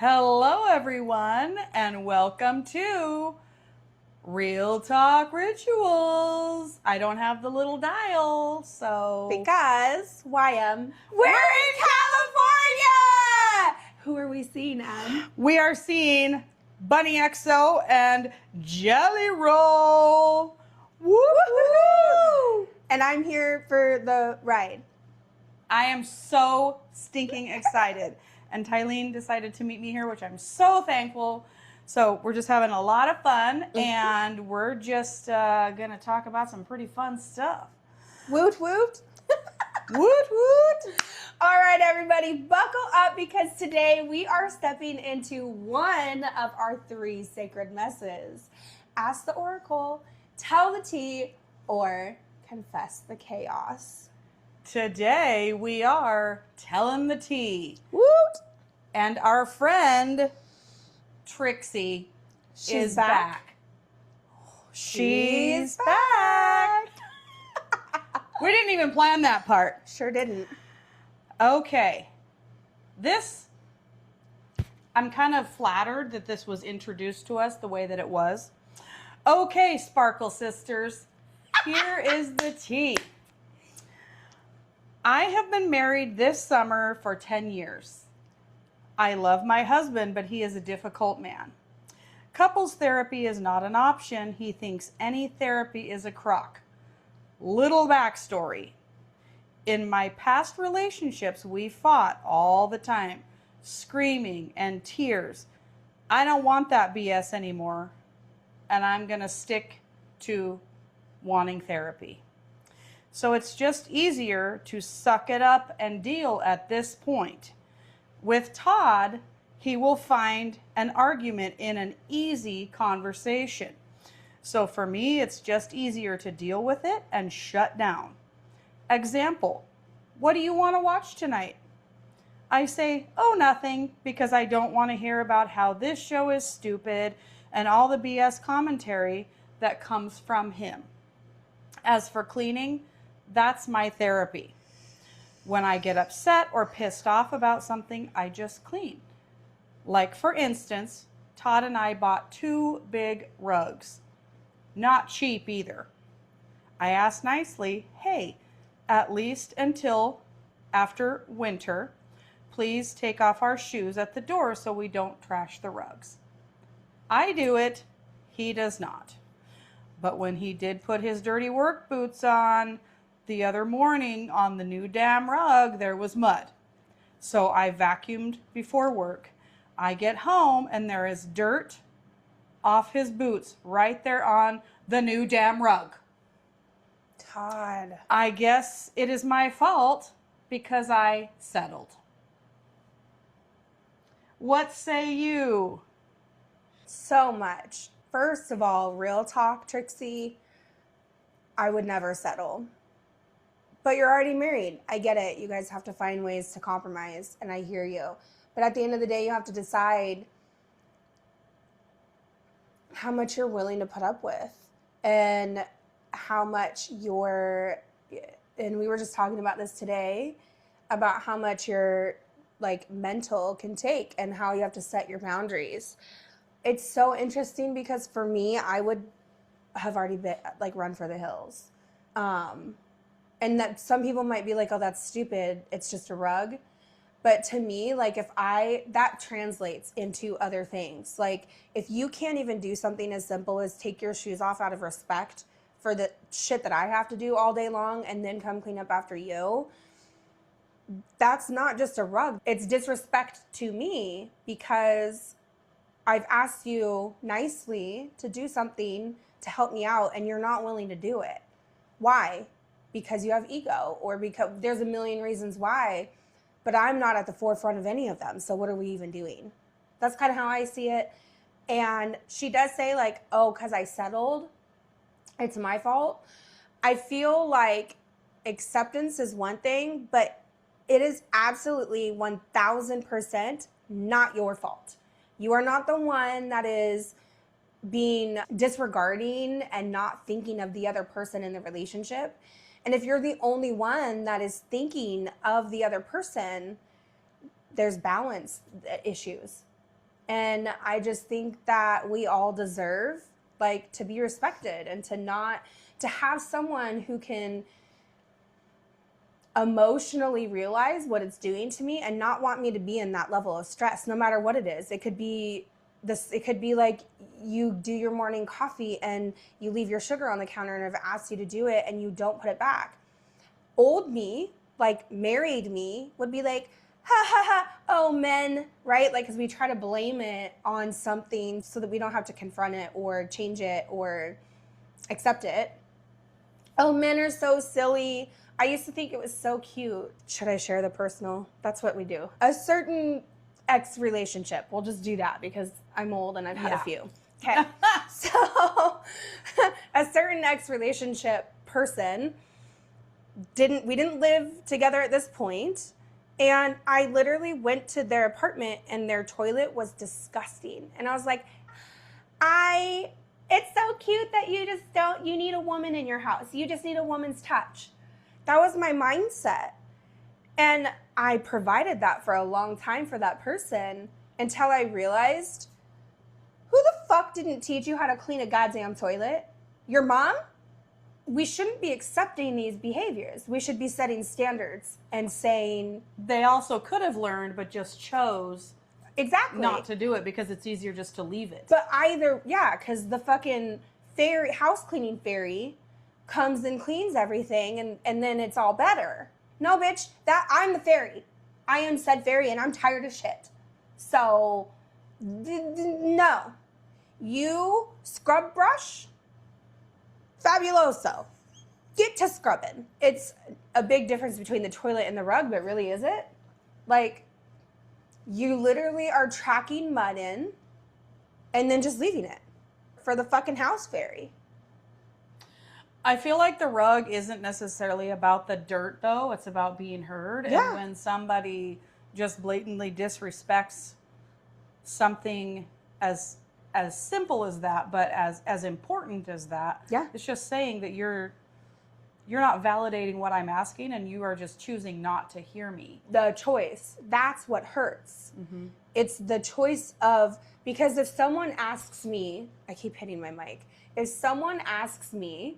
Hello, everyone, and welcome to Real Talk Rituals. I don't have the little dial, so. Because, YM, we're in California! Who are we seeing, Em? We are seeing Bunny XO and Jelly Roll. Woo-hoo! And I'm here for the ride. I am so stinking excited. And Thylene decided to meet me here, which I'm so thankful. So we're just having a lot of fun, and we're just going to talk about some pretty fun stuff. Woot woot. Woot woot. All right, everybody, buckle up because today we are stepping into one of our three sacred messes. Ask the oracle, tell the tea, or confess the chaos. Today we are telling the tea. Woot! And our friend Trixie is back. She's back. We didn't even plan that part. Sure didn't. Okay. I'm kind of flattered that this was introduced to us the way that it was. Okay, Sparkle Sisters, here is the tea. I have been married this summer for 10 years. I love my husband, but he is a difficult man. Couples therapy is not an option. He thinks any therapy is a crock. Little backstory. In my past relationships, we fought all the time, screaming and tears. I don't want that BS anymore, and I'm going to stick to wanting therapy. So it's just easier to suck it up and deal at this point. With Todd, he will find an argument in an easy conversation. So for me, it's just easier to deal with it and shut down. Example, what do you want to watch tonight? I say, oh, nothing, because I don't want to hear about how this show is stupid and all the BS commentary that comes from him. As for cleaning, that's my therapy. When I get upset or pissed off about something, I just clean. Like, for instance, Todd and I bought 2 big rugs. Not cheap either. I asked nicely, hey, at least until after winter, please take off our shoes at the door so we don't trash the rugs. I do it, he does not. But when he did put his dirty work boots on, the other morning on the new damn rug, there was mud. So I vacuumed before work. I get home and there is dirt off his boots right there on the new damn rug. Todd. I guess it is my fault because I settled. What say you? So much. First of all, real talk, Trixie, I would never settle. But you're already married. I get it. You guys have to find ways to compromise, and I hear you. But at the end of the day, you have to decide how much you're willing to put up with and how much and we were just talking about this today, about how much your mental can take and how you have to set your boundaries. It's so interesting because for me, I would have already run for the hills. And that some people might be like, oh, that's stupid. It's just a rug. But to me, that translates into other things. Like, if you can't even do something as simple as take your shoes off out of respect for the shit that I have to do all day long and then come clean up after you, that's not just a rug. It's disrespect to me because I've asked you nicely to do something to help me out and you're not willing to do it. Why? Because you have ego, or because there's a million reasons why, but I'm not at the forefront of any of them. So what are we even doing? That's kind of how I see it. And she does say oh, because I settled, it's my fault. I feel like acceptance is one thing, but it is absolutely 1000% not your fault. You are not the one that is being disregarding and not thinking of the other person in the relationship. And if you're the only one that is thinking of the other person, there's balance issues. And I just think that we all deserve like to be respected and to have someone who can emotionally realize what it's doing to me and not want me to be in that level of stress, no matter what it is. It could be like you do your morning coffee and you leave your sugar on the counter and I've asked you to do it and you don't put it back. Old me, like married me, would be like, ha ha ha, oh men, right? Like, because we try to blame it on something so that we don't have to confront it or change it or accept it. Oh, men are so silly. I used to think it was so cute. Should I share the personal? That's what we do. A certain ex relationship. We'll just do that because I'm old and I've had a few. Okay. So a certain ex relationship person we didn't live together at this point. And I literally went to their apartment and their toilet was disgusting. And I was like, it's so cute that you need a woman in your house. You just need a woman's touch. That was my mindset. And I provided that for a long time for that person until I realized, who the fuck didn't teach you how to clean a goddamn toilet? Your mom? We shouldn't be accepting these behaviors. We should be setting standards and saying... They also could have learned, but just chose... Exactly. Not to do it because it's easier just to leave it. But because the fucking house cleaning fairy comes and cleans everything and then it's all better. No, bitch, I'm the fairy. I am said fairy and I'm tired of shit. So, no. You scrub brush, fabuloso. Get to scrubbing. It's a big difference between the toilet and the rug, but really is it? Like, you literally are tracking mud in and then just leaving it for the fucking house fairy. I feel like the rug isn't necessarily about the dirt, though. It's about being heard. Yeah. And when somebody just blatantly disrespects something as simple as that, but as important as that, it's just saying that you're not validating what I'm asking and you are just choosing not to hear me. The choice, that's what hurts. Mm-hmm. It's the choice of, because if someone asks me, I keep hitting my mic, if someone asks me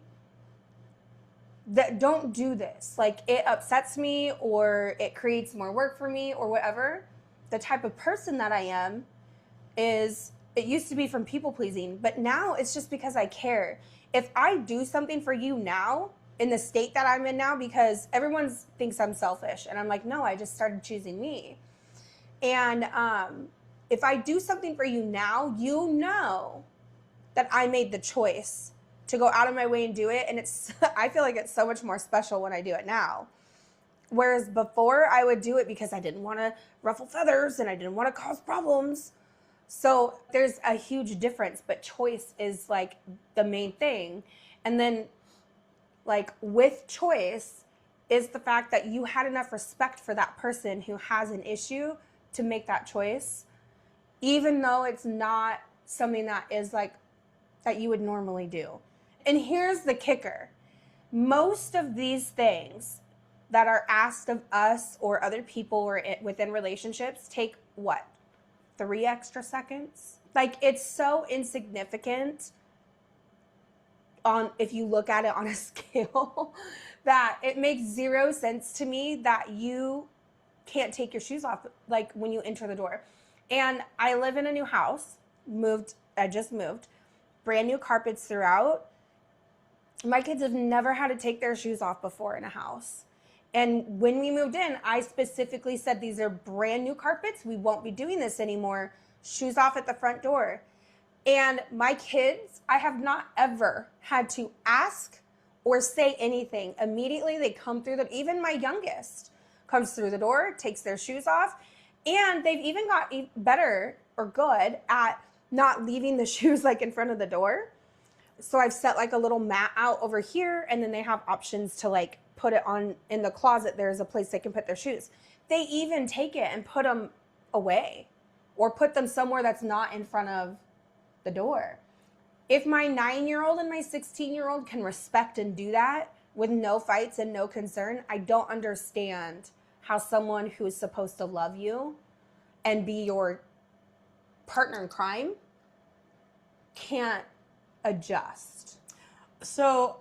that don't do this, like it upsets me or it creates more work for me or whatever, the type of person that I am is, it used to be from people pleasing, but now it's just because I care. If I do something for you now, in the state that I'm in now, because everyone thinks I'm selfish. And I'm like, no, I just started choosing me. And if I do something for you now, you know that I made the choice to go out of my way and do it. And I feel like it's so much more special when I do it now. Whereas before, I would do it because I didn't want to ruffle feathers and I didn't want to cause problems. So there's a huge difference, but choice is like the main thing. And then like with choice is the fact that you had enough respect for that person who has an issue to make that choice, even though it's not something that is like that you would normally do. And here's the kicker. Most of these things that are asked of us or other people or within relationships take what? 3 extra seconds? Like, it's so insignificant if you look at it on a scale that it makes zero sense to me that you can't take your shoes off like when you enter the door. And I live in a new house, I just moved, brand new carpets throughout. My kids have never had to take their shoes off before in a house. And when we moved in, I specifically said, these are brand new carpets. We won't be doing this anymore. Shoes off at the front door. And my kids, I have not ever had to ask or say anything. Immediately they come through even my youngest comes through the door, takes their shoes off. And they've even got better or good at not leaving the shoes like in front of the door. So I've set like a little mat out over here, and then they have options to like put it on in the closet. There's a place they can put their shoes. They even take it and put them away or put them somewhere that's not in front of the door. If my 9-year-old and my 16-year-old can respect and do that with no fights and no concern, I don't understand how someone who is supposed to love you and be your partner in crime can't adjust. So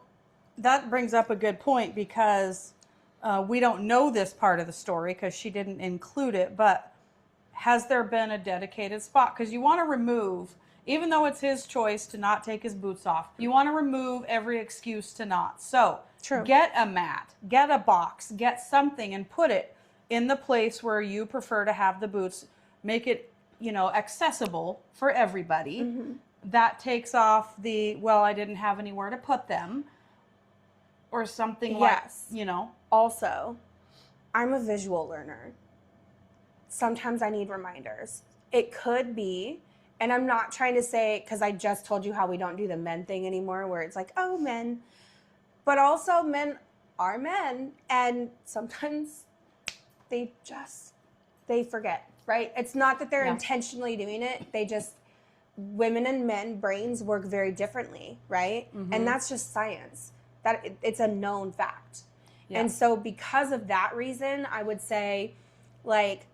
that brings up a good point, because we don't know this part of the story because she didn't include it, but has there been a dedicated spot? Because you want to remove, even though it's his choice to not take his boots off, you want to remove every excuse to not. So True. Get a mat, get a box, get something and put it in the place where you prefer to have the boots. Make it, accessible for everybody. Mm-hmm. That takes off the, well, I didn't have anywhere to put them, or something Yes. like. Also, I'm a visual learner. Sometimes I need reminders. It could be, and I'm not trying to say, because I just told you how we don't do the men thing anymore, where it's like, oh, men. But also, men are men, and sometimes they forget, right? It's not that they're intentionally doing it. Women and men brains work very differently, right? Mm-hmm. And that's just science. It's a known fact. Yeah. And so because of that reason, I would say, like,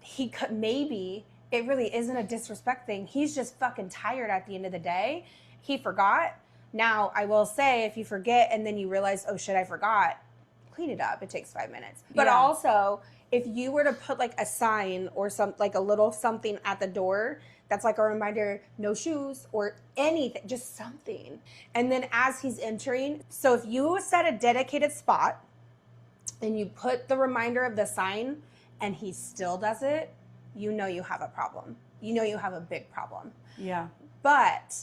he could, maybe it really isn't a disrespect thing. He's just fucking tired at the end of the day. He forgot. Now, I will say, if you forget and then you realize, oh shit, I forgot, clean it up. It takes 5 minutes. But also, if you were to put like a sign or like a little something at the door that's like a reminder, no shoes or anything, just something. And then as he's entering, so if you set a dedicated spot and you put the reminder of the sign and he still does it, you know you have a problem. You know you have a big problem. Yeah. But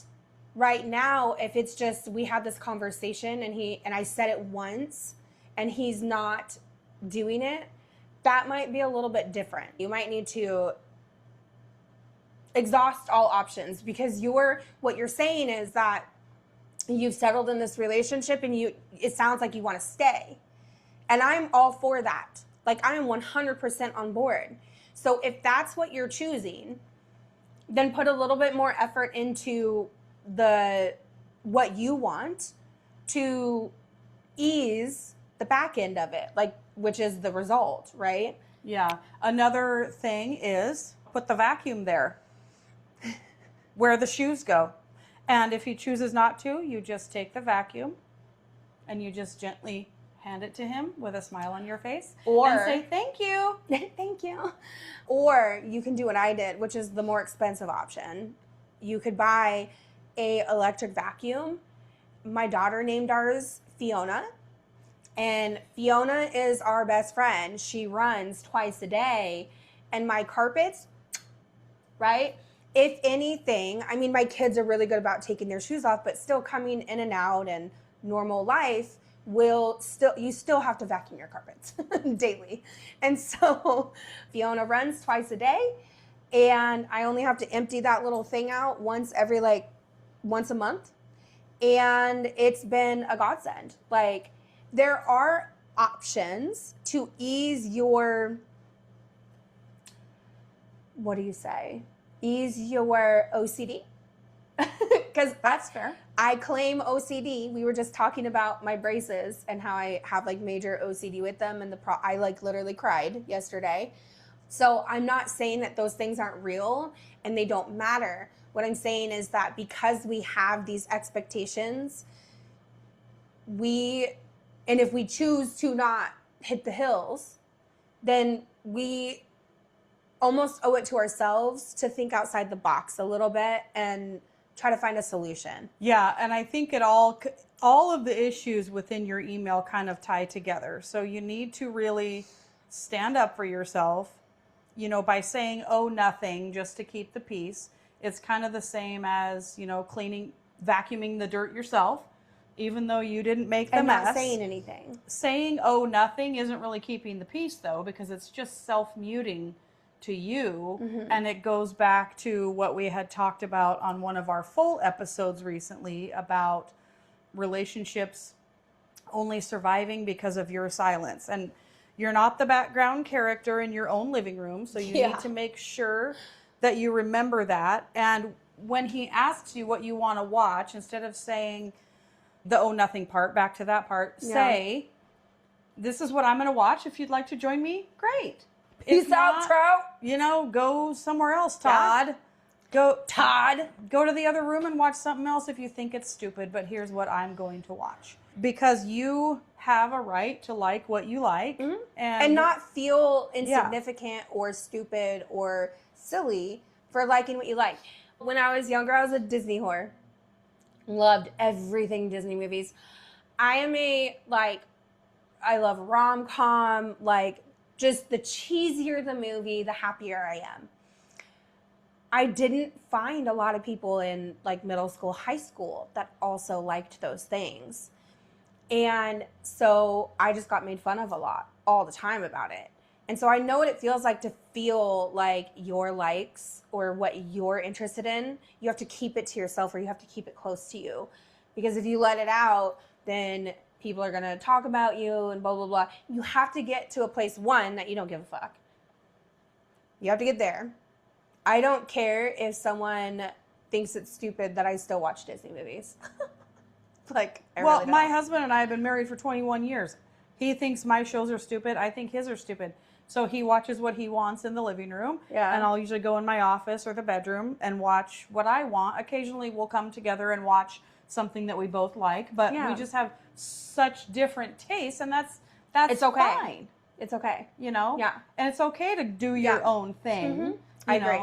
right now, if it's just, we had this conversation and I said it once and he's not doing it, that might be a little bit different. You might need to exhaust all options, because what you're saying is that you've settled in this relationship and it sounds like you want to stay. And I'm all for that. Like, I am 100% on board. So if that's what you're choosing, then put a little bit more effort into what you want to ease the back end of it, like, which is the result, right? Yeah. Another thing is put the vacuum there where the shoes go. And if he chooses not to, you just take the vacuum and you just gently hand it to him with a smile on your face and say, thank you. Thank you. Or you can do what I did, which is the more expensive option. You could buy a electric vacuum. My daughter named ours Fiona. And Fiona is our best friend. She runs twice a day. And my carpets, right? If anything, I mean, my kids are really good about taking their shoes off, but still coming in and out and normal life you still have to vacuum your carpets daily. And so Fiona runs twice a day, and I only have to empty that little thing out once a month. And it's been a godsend. Like, there are options to ease your, ease your OCD. Because that's fair. I claim OCD. We were just talking about my braces and how I have like major OCD with them, and I like literally cried yesterday. So I'm not saying that those things aren't real and they don't matter. What I'm saying is that because we have these expectations, and if we choose to not hit the hills, then we almost owe it to ourselves to think outside the box a little bit and try to find a solution. Yeah, and I think all of the issues within your email kind of tie together. So you need to really stand up for yourself, by saying, oh, nothing, just to keep the peace. It's kind of the same as, vacuuming the dirt yourself, even though you didn't make the mess. And not saying anything. Saying, oh, nothing isn't really keeping the peace, though, because it's just self-muting to you. Mm-hmm. And it goes back to what we had talked about on one of our full episodes recently about relationships only surviving because of your silence. And you're not the background character in your own living room, so you need to make sure that you remember that. And when he asks you what you want to watch, instead of saying the oh nothing part, back to that part, say, this is what I'm going to watch. If you'd like to join me, great. Peace out, trout. Go somewhere else, Todd. Todd. Go to the other room and watch something else if you think it's stupid, but here's what I'm going to watch. Because you have a right to like what you like. Mm-hmm. And not feel insignificant or stupid or silly for liking what you like. When I was younger, I was a Disney whore. Loved everything Disney movies. I love rom-com, like just the cheesier the movie, the happier I am. I didn't find a lot of people in like middle school, high school that also liked those things. And so I just got made fun of a lot all the time about it. And so I know what it feels like to feel like your likes or what you're interested in, you have to keep it to yourself or you have to keep it close to you. Because if you let it out, then people are going to talk about you and blah, blah, blah. You have to get to a place, one, that you don't give a fuck. You have to get there. I don't care if someone thinks it's stupid that I still watch Disney movies. Like, well, really my husband and I have been married for 21 years. He thinks my shows are stupid. I think his are stupid. So he watches what he wants in the living room. Yeah. And I'll usually go in my office or the bedroom and watch what I want. Occasionally we'll come together and watch something that we both like. But we just have such different tastes, and that's it's okay. Fine. It's okay. You know? Yeah. And it's okay to do your own thing. Mm-hmm. I agree.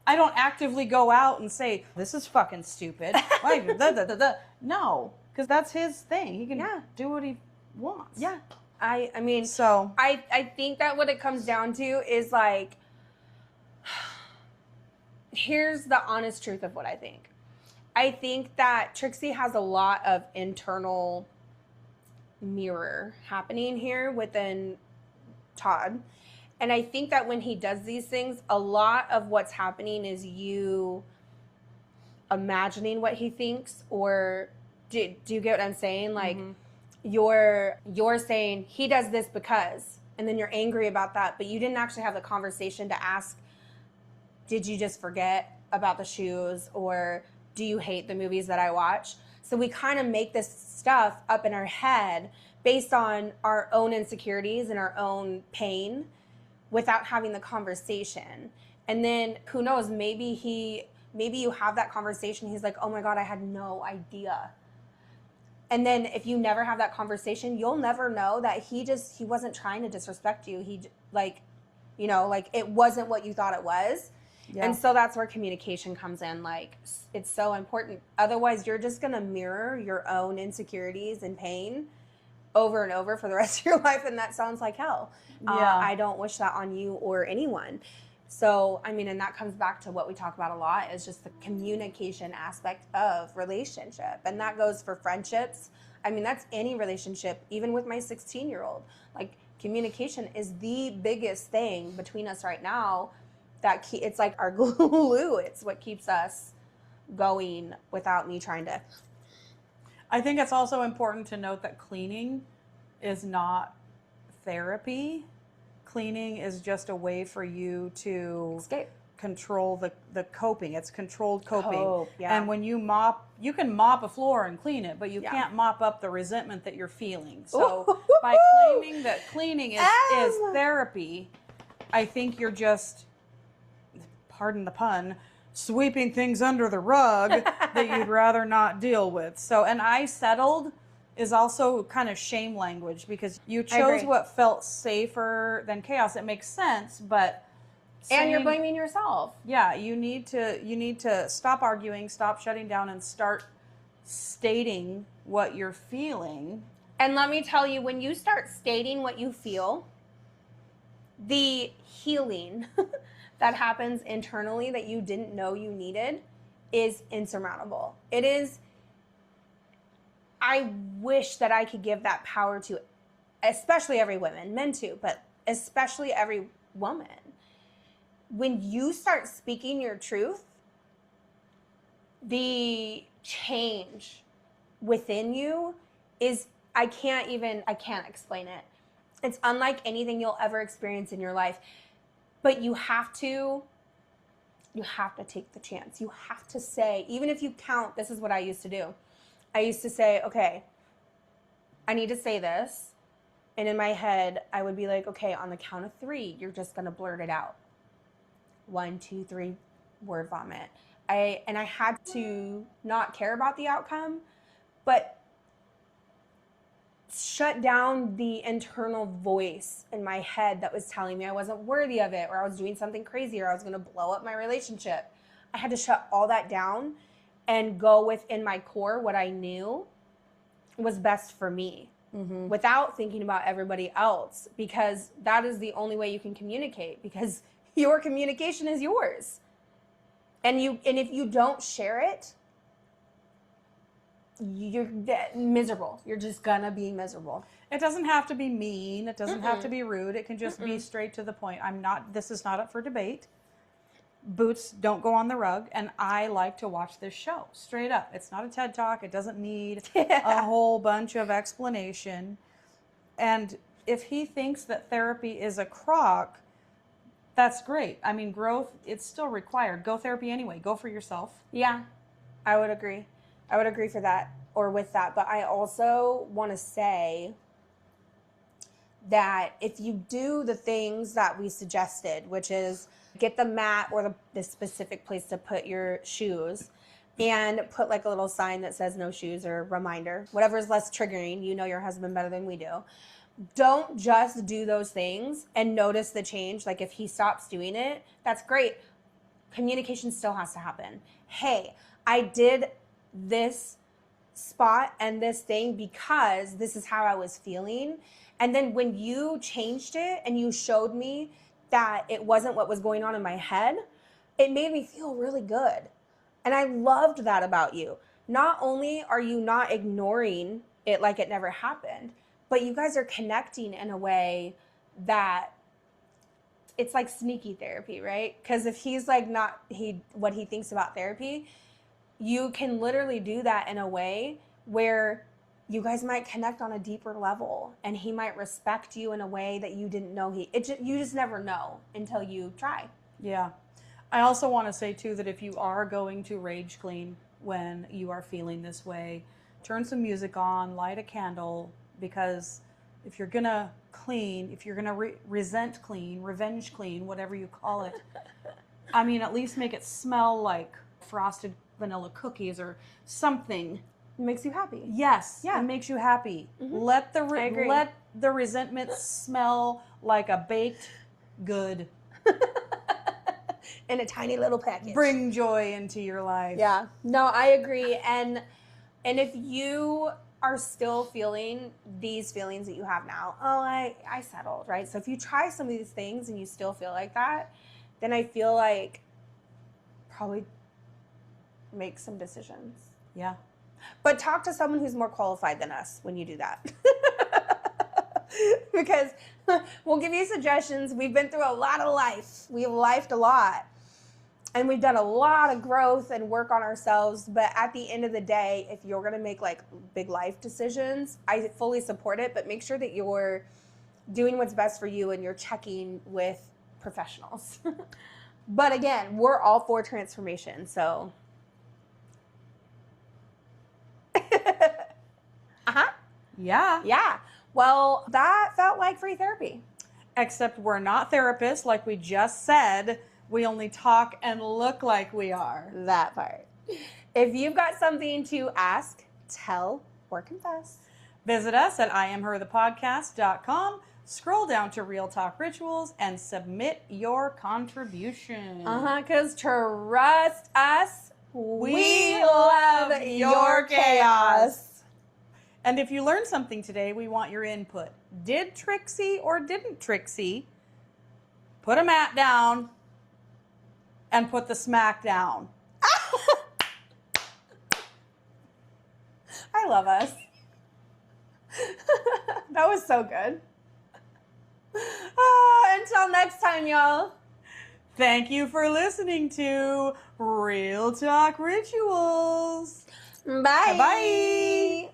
I don't actively go out and say, this is fucking stupid. Like, No, because that's his thing. He can do what he wants. Yeah. I mean, so I think that what it comes down to is like, here's the honest truth of what I think. I think that Trixie has a lot of internal mirror happening here within Todd. And I think that when he does these things, a lot of what's happening is you imagining what he thinks, or do you get what I'm saying? Like, you're saying he does this because, and then you're angry about that, but you didn't actually have the conversation to ask, did you just forget about the shoes, or do you hate the movies that I watch? So we kind of make this stuff up in our head based on our own insecurities and our own pain, without having the conversation. And then who knows, maybe you have that conversation. He's like, oh my God, I had no idea. And then if you never have that conversation, you'll never know that he wasn't trying to disrespect you. He it wasn't what you thought it was. Yeah. And so that's where communication comes in. Like, it's so important. Otherwise, you're just going to mirror your own insecurities and pain over and over for the rest of your life, and that sounds like hell. Yeah. I don't wish that on you or anyone. So, I mean, and that comes back to what we talk about a lot, is just the communication aspect of relationship. And that goes for friendships. I mean, that's any relationship, even with my 16-year-old. Like, communication is the biggest thing between us right now. It's like our glue. It's what keeps us going without me trying to. I think it's also important to note that cleaning is not therapy. Cleaning is just a way for you to escape, control the coping. It's controlled coping. And when you mop, you can mop a floor and clean it, but you can't mop up the resentment that you're feeling. So by claiming that cleaning is therapy, I think you're just, pardon the pun, sweeping things under the rug that you'd rather not deal with. So, and I settled is also kind of shame language, because you chose what felt safer than chaos. It makes sense, but and you're blaming yourself. Yeah, you need to stop arguing, stop shutting down, and start stating what you're feeling. And let me tell you, when you start stating what you feel, the healing that happens internally that you didn't know you needed is insurmountable. It is. I wish that I could give that power to, especially every woman, men too, but especially every woman. When you start speaking your truth, the change within you is, I can't explain it. It's unlike anything you'll ever experience in your life. But you have to take the chance. You have to say, even if you count, this is what I used to do. I used to say, okay, I need to say this. And in my head, I would be like, okay, on the count of 3, you're just going to blurt it out. 1, 2, 3, word vomit. I had to not care about the outcome, but shut down the internal voice in my head that was telling me I wasn't worthy of it, or I was doing something crazy, or I was going to blow up my relationship. I had to shut all that down and go within my core what I knew was best for me, without thinking about everybody else, because that is the only way you can communicate, because your communication is yours. And if you don't share it, you're miserable. You're just gonna be miserable. It doesn't have to be mean. It doesn't have to be rude. It can just be straight to the point. This is not up for debate. Boots don't go on the rug, and I like to watch this show straight up. It's not a TED Talk. It doesn't need a whole bunch of explanation. And if he thinks that therapy is a crock, that's great. I mean, growth, it's still required. Go therapy anyway. Go for yourself. Yeah, I would agree. I would agree for that, or with that. But I also want to say that if you do the things that we suggested, which is get the mat or the specific place to put your shoes, and put like a little sign that says no shoes, or reminder, whatever is less triggering. You know your husband better than we do. Don't just do those things and notice the change. Like if he stops doing it, that's great. Communication still has to happen. Hey, I did this spot and this thing because this is how I was feeling. And then when you changed it and you showed me that it wasn't what was going on in my head, it made me feel really good. And I loved that about you. Not only are you not ignoring it like it never happened, but you guys are connecting in a way that it's like sneaky therapy, right? Because if he's like what he thinks about therapy, you can literally do that in a way where you guys might connect on a deeper level, and he might respect you in a way that you didn't know you just never know until you try. Yeah. I also want to say too that if you are going to rage clean when you are feeling this way, turn some music on, light a candle, because if you're going to clean, if you're going to resent clean, revenge clean, whatever you call it, I mean, at least make it smell like frosted vanilla cookies or something. It makes you happy. Yes, yeah. It makes you happy. Let the resentment smell like a baked good. In a tiny little package. Bring joy into your life. Yeah. No, I agree. And if you are still feeling these feelings that you have now, I settled, right? So if you try some of these things and you still feel like that, then I feel like probably make some decisions. Yeah. But talk to someone who's more qualified than us when you do that. Because we'll give you suggestions. We've been through a lot of life. We've lifed a lot. And we've done a lot of growth and work on ourselves. But at the end of the day, if you're going to make like big life decisions, I fully support it. But make sure that you're doing what's best for you and you're checking with professionals. But again, we're all for transformation. So. Yeah. Yeah. Well, that felt like free therapy. Except we're not therapists, like we just said. We only talk and look like we are. That part. If you've got something to ask, tell, or confess, visit us at iamherthepodcast.com. Scroll down to Real Talk Rituals and submit your contribution. Because trust us, we love your chaos. And if you learned something today, we want your input. Did Trixie or didn't Trixie put a mat down and put the smack down? I love us. That was so good. Until next time, y'all. Thank you for listening to Real Talk Rituals. Bye. Bye.